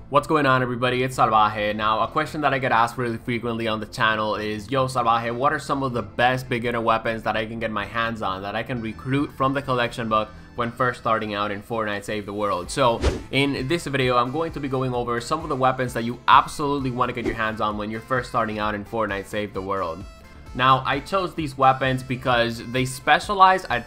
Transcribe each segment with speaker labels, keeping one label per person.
Speaker 1: What's going on, everybody? It's Salvaje. Now, a question that I get asked really frequently on the channel is, yo Salvaje, what are some of the best beginner weapons that I can get my hands on, that I can recruit from the collection book when first starting out in Fortnite Save the World? So in this video, I'm going to be going over some of the weapons that you absolutely want to get your hands on when you're first starting out in Fortnite Save the World. Now, I chose these weapons because they specialize at,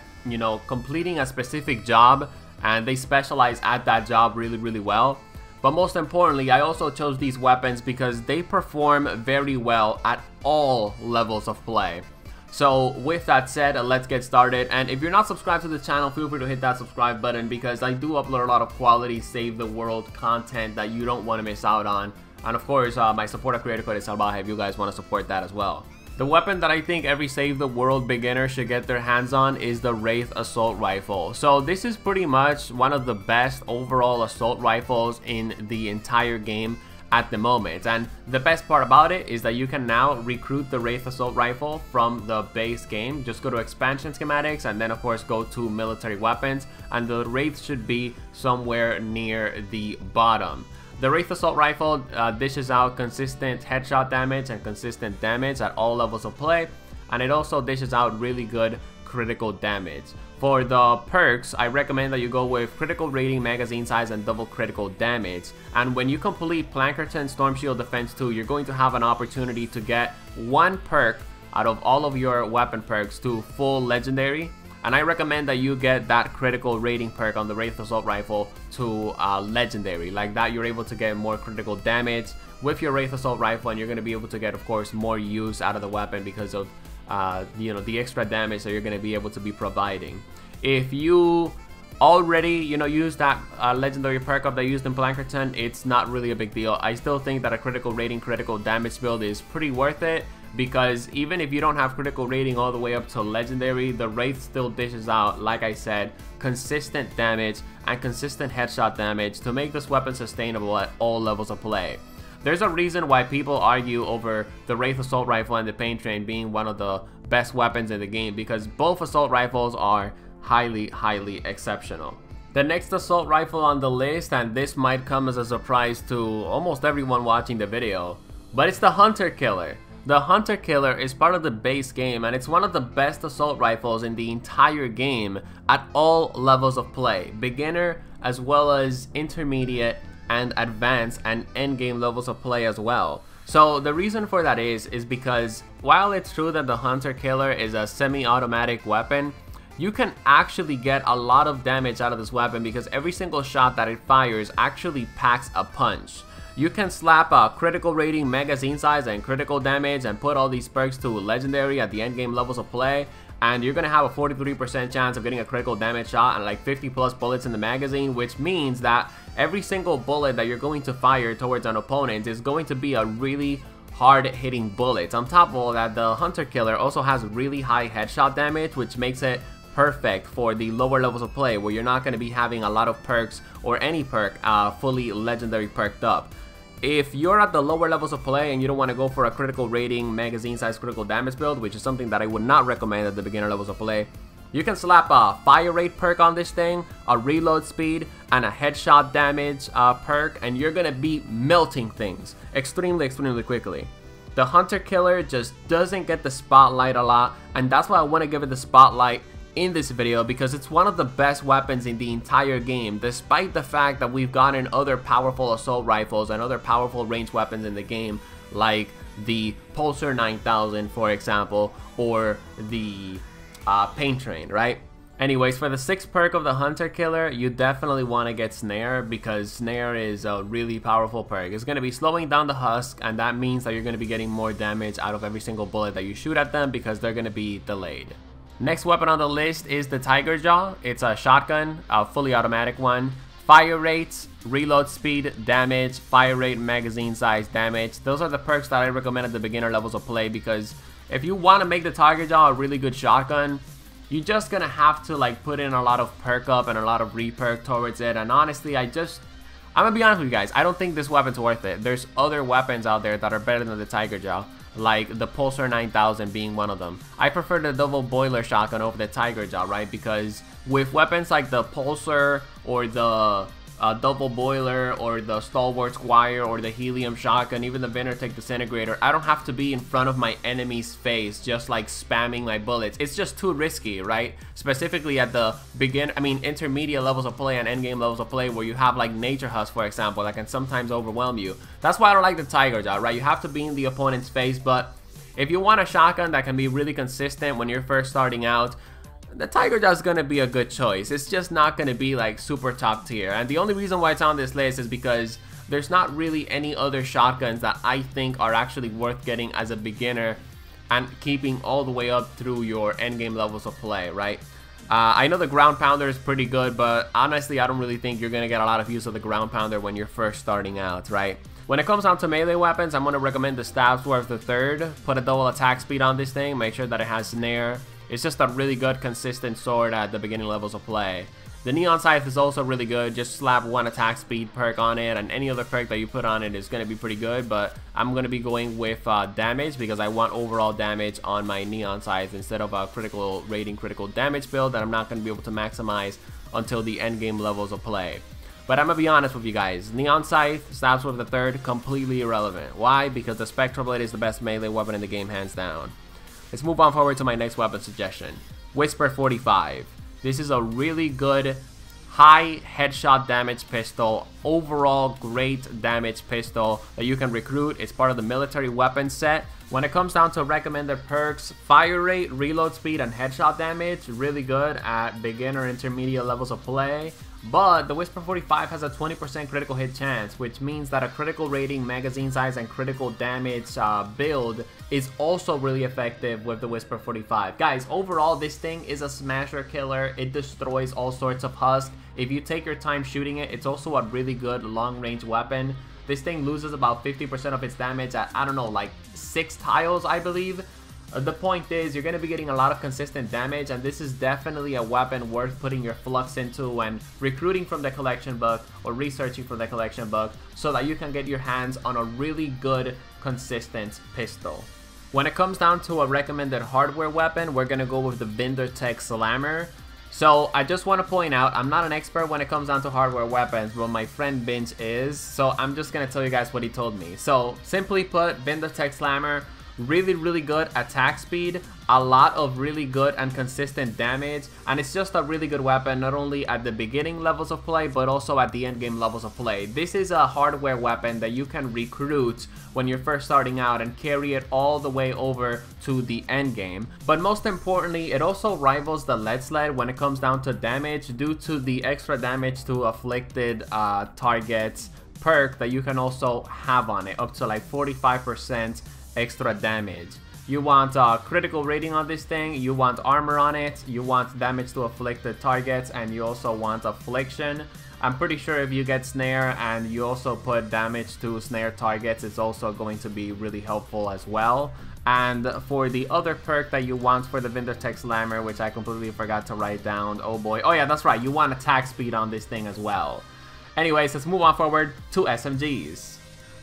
Speaker 1: completing a specific job, and they specialize at that job really well. But most importantly, I also chose these weapons because they perform very well at all levels of play. So with that said, let's get started. And if you're not subscribed to the channel, feel free to hit that subscribe button, because I do upload a lot of quality Save the World content that you don't want to miss out on. And of course, my supporter creator code is Salvaje if you guys want to support that as well. The weapon that I think every Save the World beginner should get their hands on is the Wraith Assault Rifle. So this is pretty much one of the best overall assault rifles in the entire game at the moment. And the best part about it is that you can now recruit the Wraith Assault Rifle from the base game. Just go to expansion schematics and then of course go to military weapons, and the Wraith should be somewhere near the bottom. The Wraith Assault Rifle dishes out consistent headshot damage and consistent damage at all levels of play, and it also dishes out really good critical damage. For the perks, I recommend that you go with critical rating, magazine size, and double critical damage. And when you complete Plankerton Storm Shield Defense 2, you're going to have an opportunity to get one perk out of all of your weapon perks to full legendary. And I recommend that you get that critical rating perk on the Wraith Assault Rifle to legendary. Like that, you're able to get more critical damage with your Wraith Assault Rifle, and you're going to be able to get, of course, more use out of the weapon because of the extra damage that you're going to be able to be providing. If you already use that legendary perk up that I used in Plankerton, it's not really a big deal. I still think that a critical rating, critical damage build is pretty worth it, because even if you don't have critical rating all the way up to legendary, the Wraith still dishes out, like I said, consistent damage and consistent headshot damage to make this weapon sustainable at all levels of play. There's a reason why people argue over the Wraith Assault Rifle and the Paint Train being one of the best weapons in the game, because both assault rifles are highly exceptional. The next assault rifle on the list, and this might come as a surprise to almost everyone watching the video, but it's the Hunter Killer. The Hunter Killer is part of the base game, and it's one of the best assault rifles in the entire game at all levels of play, beginner as well as intermediate and advanced and endgame levels of play as well. So the reason for that is because while it's true that the Hunter Killer is a semi-automatic weapon, you can actually get a lot of damage out of this weapon because every single shot that it fires actually packs a punch. You can slap a critical rating, magazine size, and critical damage and put all these perks to legendary at the endgame levels of play, and you're going to have a 43% chance of getting a critical damage shot and like 50 plus bullets in the magazine, which means that every single bullet that you're going to fire towards an opponent is going to be a really hard hitting bullet. On top of all that, the Hunter Killer also has really high headshot damage, which makes it perfect for the lower levels of play where you're not going to be having a lot of perks or any perk fully legendary perked up. If you're at the lower levels of play and you don't want to go for a critical rating, magazine size, critical damage build, which is something that I would not recommend at the beginner levels of play, you can slap a fire rate perk on this thing, a reload speed, and a headshot damage perk, and you're gonna be melting things extremely quickly. The Hunter Killer just doesn't get the spotlight a lot, and that's why I want to give it the spotlight in this video, because it's one of the best weapons in the entire game, despite the fact that we've gotten other powerful assault rifles and other powerful ranged weapons in the game, like the Pulsar 9000 for example, or the Paint Train, right? Anyways, for the 6th perk of the Hunter Killer, you definitely want to get Snare, because Snare is a really powerful perk. It's going to be slowing down the husk, and that means that you're going to be getting more damage out of every single bullet that you shoot at them because they're going to be delayed. Next weapon on the list is the Tiger Jaw. It's a shotgun, a fully automatic one. Fire rates, reload speed, damage, fire rate, magazine size, damage. Those are the perks that I recommend at the beginner levels of play, because if you want to make the Tiger Jaw a really good shotgun, you're just gonna have to like put in a lot of perk up and a lot of re-perk towards it. And honestly, I'm gonna be honest with you guys, I don't think this weapon's worth it. There's other weapons out there that are better than the Tiger Jaw, like the Pulsar 9000 being one of them. I prefer the double boiler shotgun over the Tiger Jaw, right? Because with weapons like the Pulsar or the double boiler or the stalwart squire or the helium shotgun, even the Vindertech disintegrator, I don't have to be in front of my enemy's face just like spamming my bullets. It's just too risky, right? Specifically at the intermediate levels of play and endgame levels of play where you have like nature husk, for example, that can sometimes overwhelm you. That's why I don't like the tiger jaw, right? You have to be in the opponent's face, but if you want a shotgun that can be really consistent when you're first starting out, the tiger jaw is going to be a good choice. It's just not going to be like super top tier. And the only reason why it's on this list is because there's not really any other shotguns that I think are actually worth getting as a beginner and keeping all the way up through your endgame levels of play, right? I know the ground pounder is pretty good, but honestly, I don't really think you're going to get a lot of use of the ground pounder when you're first starting out, right? When it comes down to melee weapons, I'm going to recommend the Stab Swerve III. Put a double attack speed on this thing. Make sure that it has snare. It's just a really good, consistent sword at the beginning levels of play. The Neon Scythe is also really good. Just slap one attack speed perk on it, and any other perk that you put on it is going to be pretty good. But I'm going to be going with damage because I want overall damage on my Neon Scythe instead of a critical rating, critical damage build that I'm not going to be able to maximize until the end game levels of play. But I'm going to be honest with you guys. Neon Scythe, Stab Swerve III, completely irrelevant. Why? Because the Spectral Blade is the best melee weapon in the game, hands down. Let's move on forward to my next weapon suggestion. Whisper 45. This is a really good high headshot damage pistol. Overall great damage pistol that you can recruit. It's part of the military weapon set. When it comes down to recommended perks, fire rate, reload speed, and headshot damage, really good at beginner intermediate levels of play. But the Whisper 45 has a 20% critical hit chance, which means that a critical rating, magazine size, and critical damage build is also really effective with the Whisper 45. Guys, overall, this thing is a smasher killer. It destroys all sorts of husk. If you take your time shooting it, it's also a really good long-range weapon. This thing loses about 50% of its damage at, I don't know, like 6 tiles, I believe. The point is, you're going to be getting a lot of consistent damage, and this is definitely a weapon worth putting your flux into when recruiting from the collection book or researching from the collection book so that you can get your hands on a really good, consistent pistol. When it comes down to a recommended hardware weapon, we're going to go with the Vindertech Slammer. So I just want to point out, I'm not an expert when it comes down to hardware weapons, but my friend Binch is, so I'm just going to tell you guys what he told me. So simply put, Vindertech Slammer, really good attack speed, a lot of really good and consistent damage, and it's just a really good weapon not only at the beginning levels of play but also at the end game levels of play. This is a hardware weapon that you can recruit when you're first starting out and carry it all the way over to the end game. But most importantly, it also rivals the Lead Sled when it comes down to damage due to the extra damage to afflicted targets perk that you can also have on it, up to like 45% extra damage. You want a critical rating on this thing, you want armor on it, you want damage to afflicted targets, and you also want affliction. I'm pretty sure if you get snare and you also put damage to snare targets, it's also going to be really helpful as well. And for the other perk that you want for the Vindertech Slammer, which I completely forgot to write down, oh boy, oh yeah, that's right, you want attack speed on this thing as well. Anyways, let's move on forward to SMGs.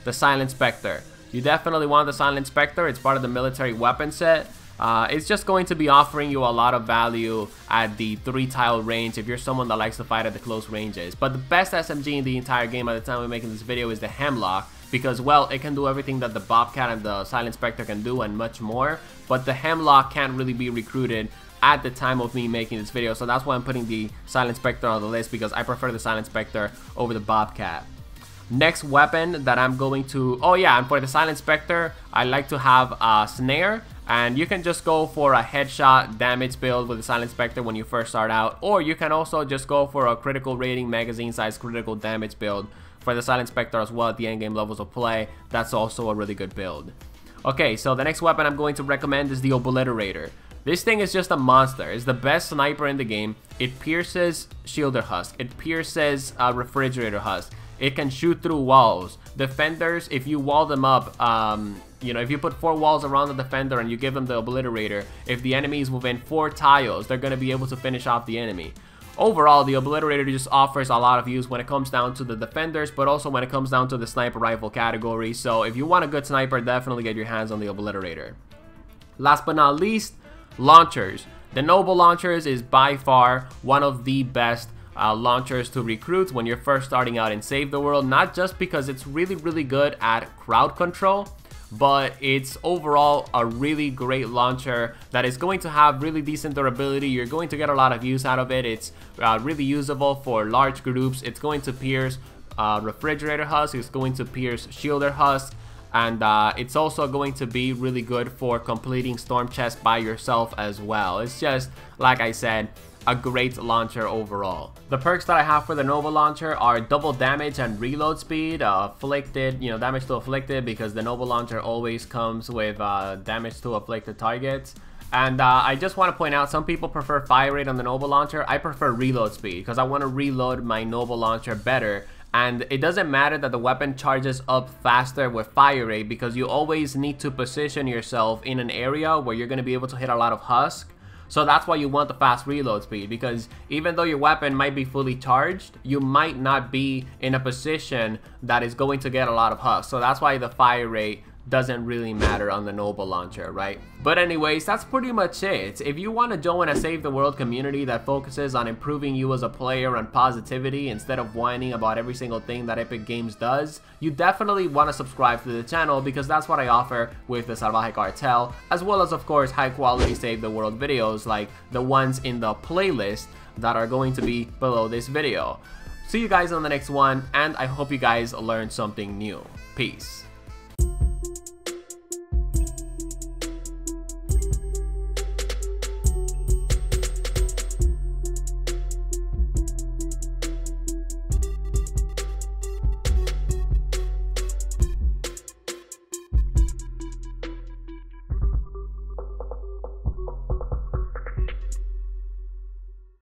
Speaker 1: The Silent Spectre. You definitely want the Silent Spectre. It's part of the military weapon set. It's just going to be offering you a lot of value at the 3-tile range if you're someone that likes to fight at the close ranges. But the best SMG in the entire game at the time we're making this video is the Hemlock, because, well, it can do everything that the Bobcat and the Silent Spectre can do and much more, but the Hemlock can't really be recruited at the time of me making this video, so that's why I'm putting the Silent Spectre on the list, because I prefer the Silent Spectre over the Bobcat. Next weapon that I'm going to, oh yeah, and for the Silent Spectre, I like to have a snare, and you can just go for a headshot damage build with the Silent Spectre when you first start out, or you can also just go for a critical rating, magazine size, critical damage build for the Silent Spectre as well at the endgame levels of play. That's also a really good build. Okay, so the next weapon I'm going to recommend is the Obliterator. This thing is just a monster. It's the best sniper in the game. It pierces shielder husk. It pierces refrigerator husk. It can shoot through walls. Defenders, if you wall them up, you know, if you put 4 walls around the defender and you give them the Obliterator, if the enemy is within 4 tiles, they're going to be able to finish off the enemy. Overall, the Obliterator just offers a lot of use when it comes down to the defenders, but also when it comes down to the sniper rifle category. So if you want a good sniper, definitely get your hands on the Obliterator. Last but not least, launchers. The Noble Launchers is by far one of the best launchers to recruit when you're first starting out in Save the World, not just because it's really good at crowd control, but it's overall a really great launcher that is going to have really decent durability. You're going to get a lot of use out of it. It's really usable for large groups. It's going to pierce refrigerator husk, it's going to pierce shielder husk, and it's also going to be really good for completing storm chests by yourself as well. It's just, like I said, a great launcher overall. The perks that I have for the Nova launcher are double damage and reload speed, afflicted, damage to afflicted, because the Nova launcher always comes with damage to afflicted targets. And I just want to point out, some people prefer fire rate on the Nova launcher. I prefer reload speed because I want to reload my Nova launcher better. And it doesn't matter that the weapon charges up faster with fire rate, because you always need to position yourself in an area where you're going to be able to hit a lot of husk. So that's why you want the fast reload speed, because even though your weapon might be fully charged, you might not be in a position that is going to get a lot of husk. So that's why the fire rate doesn't really matter on the Nova launcher, right? But anyways, that's pretty much it. If you want to join a Save the World community that focuses on improving you as a player and positivity instead of whining about every single thing that Epic Games does, you definitely want to subscribe to the channel, because that's what I offer with the Salvaje Cartel, as well as, of course, high quality Save the World videos like the ones in the playlist that are going to be below this video. See you guys on the next one, and I hope you guys learned something new. Peace.